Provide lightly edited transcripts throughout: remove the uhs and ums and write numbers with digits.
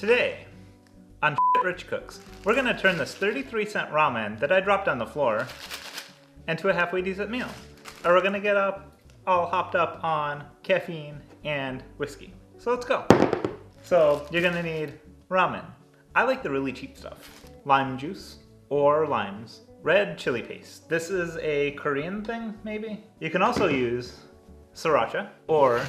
Today, on Rich Cooks, we're gonna turn this 33-cent ramen that I dropped on the floor into a halfway decent meal. Or we're gonna get up all hopped up on caffeine and whiskey. So let's go. So you're gonna need ramen. I like the really cheap stuff. Lime juice or limes. Red chili paste. This is a Korean thing, maybe? You can also use sriracha or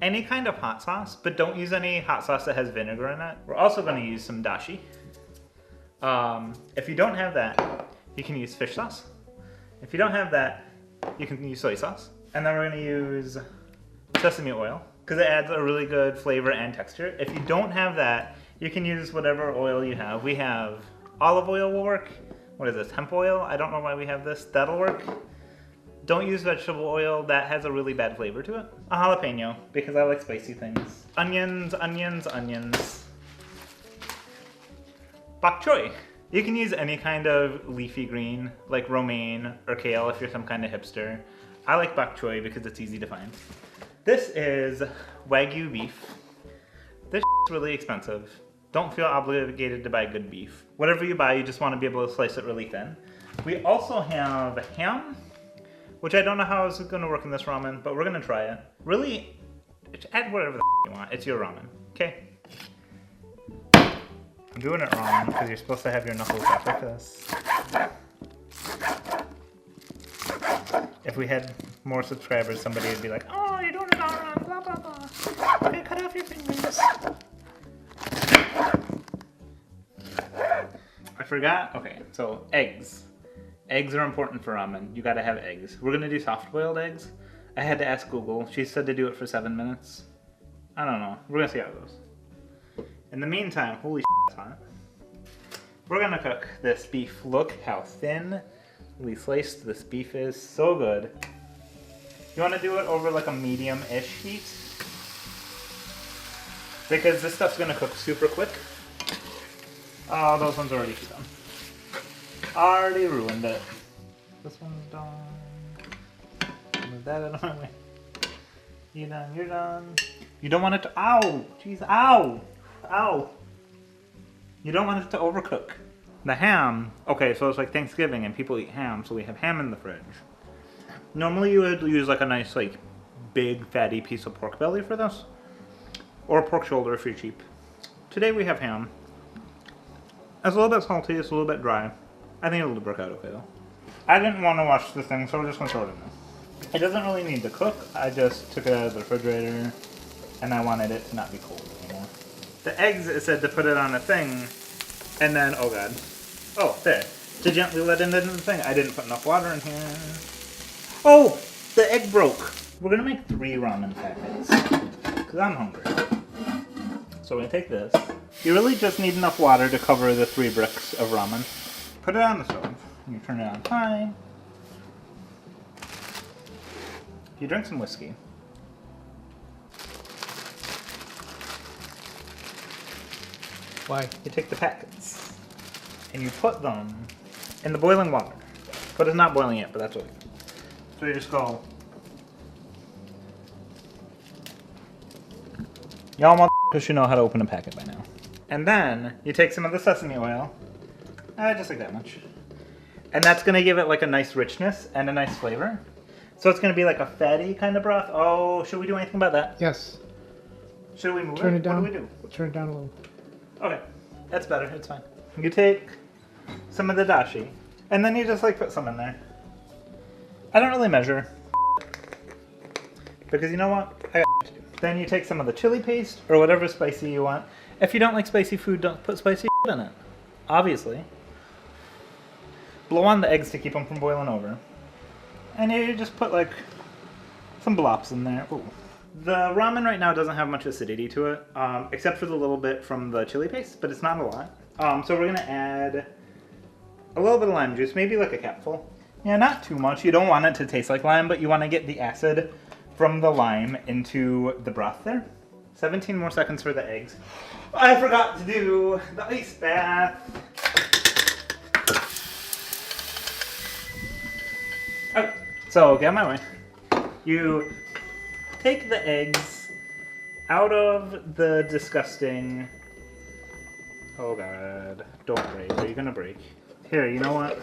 any kind of hot sauce, but don't use any hot sauce that has vinegar in it. We're also gonna use some dashi. If you don't have that, you can use fish sauce. If you don't have that, you can use soy sauce. And then we're gonna use sesame oil, because it adds a really good flavor and texture. If you don't have that, you can use whatever oil you have. We have olive oil will work. What is this, hemp oil? I don't know why we have this. That'll work. Don't use vegetable oil, that has a really bad flavor to it. A jalapeno, because I like spicy things. Onions, onions, onions. Bok choy. You can use any kind of leafy green, like romaine or kale if you're some kind of hipster. I like bok choy because it's easy to find. This is Wagyu beef. This is really expensive. Don't feel obligated to buy good beef. Whatever you buy, you just want to be able to slice it really thin. We also have ham, which I don't know how it's gonna work in this ramen, but we're gonna try it. Really, add whatever the you want. It's your ramen, okay? I'm doing it wrong because you're supposed to have your knuckles up like this. If we had more subscribers, somebody would be like, oh, you're doing it all wrong, blah, blah, blah. Okay, cut off your fingers. I forgot, okay, so eggs. Eggs are important for ramen. You gotta have eggs. We're gonna do soft-boiled eggs. I had to ask Google. She said to do it for 7 minutes. I don't know. We're gonna see how it goes. In the meantime, holy shit, it's hot. We're gonna cook this beef. Look how thinly sliced this beef is. So good. You wanna do it over like a medium-ish heat, because this stuff's gonna cook super quick. Oh, those ones are already done. Already ruined it. This one's done. Move that out of my way. You done, you're done. You don't want it to, ow! Jeez, ow! Ow! You don't want it to overcook. The ham, okay, so it's like Thanksgiving and people eat ham, so we have ham in the fridge. Normally you would use like a nice like big fatty piece of pork belly for this. Or pork shoulder if you're cheap. Today we have ham. It's a little bit salty, it's a little bit dry. I think it'll work out okay though. I didn't want to wash this thing, so we're just going to throw it in there. It doesn't really need to cook. I just took it out of the refrigerator and I wanted it to not be cold anymore. The eggs, it said to put it on a thing and then, oh god. Oh, there. To gently let it into the thing. I didn't put enough water in here. Oh! The egg broke. We're going to make 3 ramen packets because I'm hungry. So we're going to take this. You really just need enough water to cover the 3 bricks of ramen. Put it on the stove. You turn it on high. You drink some whiskey. Why? You take the packets and you put them in the boiling water. But it's not boiling yet, but that's okay. So you just go. Y'all motherfuckers should know how to open a packet by now. And then you take some of the sesame oil. Just like that much. And that's going to give it like a nice richness and a nice flavor. So it's going to be like a fatty kind of broth. Oh, should we do anything about that? Yes. Should we move Turn it down. What do we do? Turn it down a little. Okay. That's better. It's fine. You take some of the dashi. And then you just like put some in there. I don't really measure. Because you know what? I got to do. Then you take some of the chili paste or whatever spicy you want. If you don't like spicy food, don't put spicy in it. Obviously. Blow on the eggs to keep them from boiling over. And you just put like some blops in there. Ooh. The ramen right now doesn't have much acidity to it, except for the little bit from the chili paste, but it's not a lot. So we're gonna add a little bit of lime juice, maybe like a capful. Yeah, not too much. You don't want it to taste like lime, but you want to get the acid from the lime into the broth there. 17 more seconds for the eggs. I forgot to do the ice bath. Okay, so get on my way. You take the eggs out of the disgusting... Oh god, don't break. Are you gonna break? Here, you know what?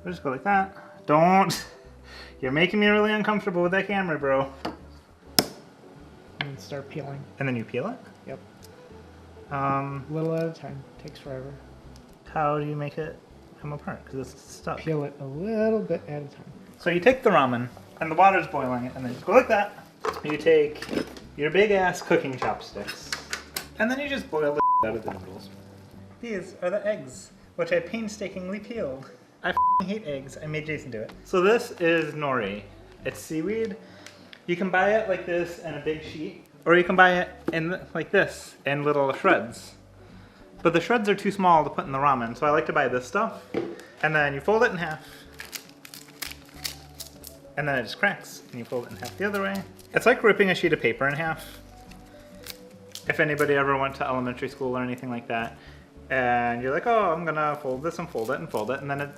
We'll just go like that. Don't! You're making me really uncomfortable with that camera, bro. And start peeling. And then you peel it? Yep. A little at a time. Takes forever. How do you make it come apart? Because it's stuck. Peel it a little bit at a time. So you take the ramen, and the water's boiling, and then you go like that. You take your big ass cooking chopsticks, and then you just boil the out of the noodles. These are the eggs, which I painstakingly peeled. I hate eggs. I made Jason do it. So this is nori. It's seaweed. You can buy it like this in a big sheet, or you can buy it in like this in little shreds. But the shreds are too small to put in the ramen, so I like to buy this stuff. And then you fold it in half. And then it just cracks, and you fold it in half the other way. It's like ripping a sheet of paper in half. If anybody ever went to elementary school or anything like that, and you're like, oh, I'm gonna fold this and fold it and fold it, and then it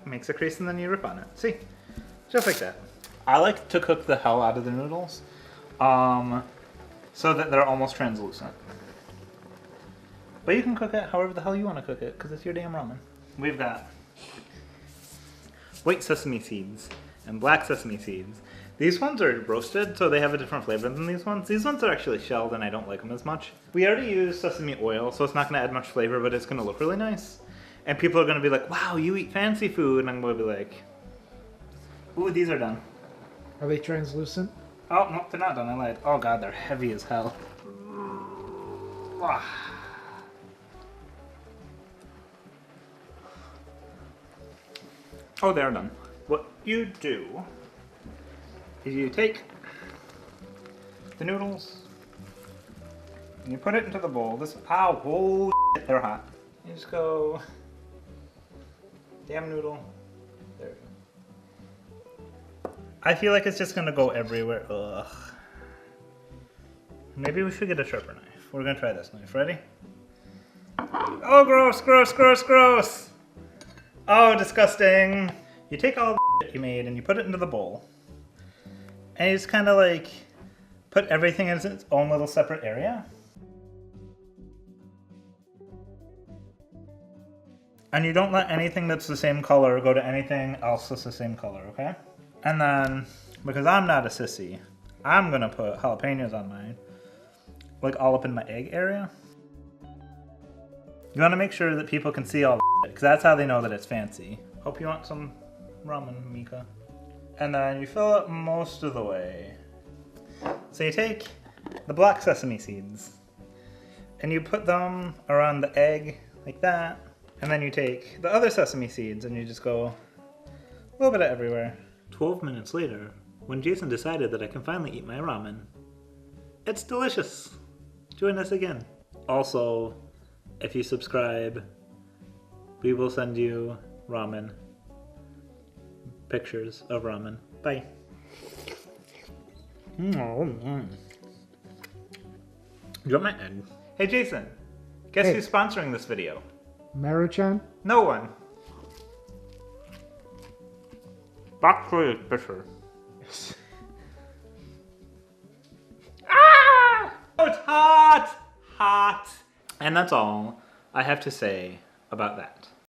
makes a crease and then you rip on it. See? Just like that. I like to cook the hell out of the noodles, so that they're almost translucent. But you can cook it however the hell you want to cook it, because it's your damn ramen. We've got white sesame seeds and black sesame seeds. These ones are roasted, so they have a different flavor than these ones. These ones are actually shelled, and I don't like them as much. We already used sesame oil, so it's not going to add much flavor, but it's going to look really nice. And people are going to be like, wow, you eat fancy food. And I'm going to be like, ooh, these are done. Are they translucent? Oh, no, they're not done. I lied. Oh, God, they're heavy as hell. Oh, they're done. What you do is you take the noodles and you put it into the bowl. Ow, holy shit, they're hot. You just go, damn noodle. There we go. I feel like it's just gonna go everywhere. Ugh. Maybe we should get a sharper knife. We're gonna try this knife. Ready? Oh, gross, gross, gross, gross. Oh, disgusting. You take all the shit you made and you put it into the bowl. And you just kind of like put everything in its own little separate area. And you don't let anything that's the same color go to anything else that's the same color, okay? And then, because I'm not a sissy, I'm gonna put jalapenos on mine. Like all up in my egg area. You wanna make sure that people can see all the shit, because that's how they know that it's fancy. Hope you want some ramen, Mika. And then you fill it most of the way. So you take the black sesame seeds and you put them around the egg like that. And then you take the other sesame seeds and you just go a little bit of everywhere. 12 minutes later, when Jason decided that I can finally eat my ramen, it's delicious. Join us again. Also, if you subscribe, we will send you ramen. Pictures of ramen. Bye. Do you want my egg? Hey Jason, guess who's sponsoring this video? Maruchan? No one. Bacteria Fisher. Ah! Oh, it's hot! Hot! And that's all I have to say about that.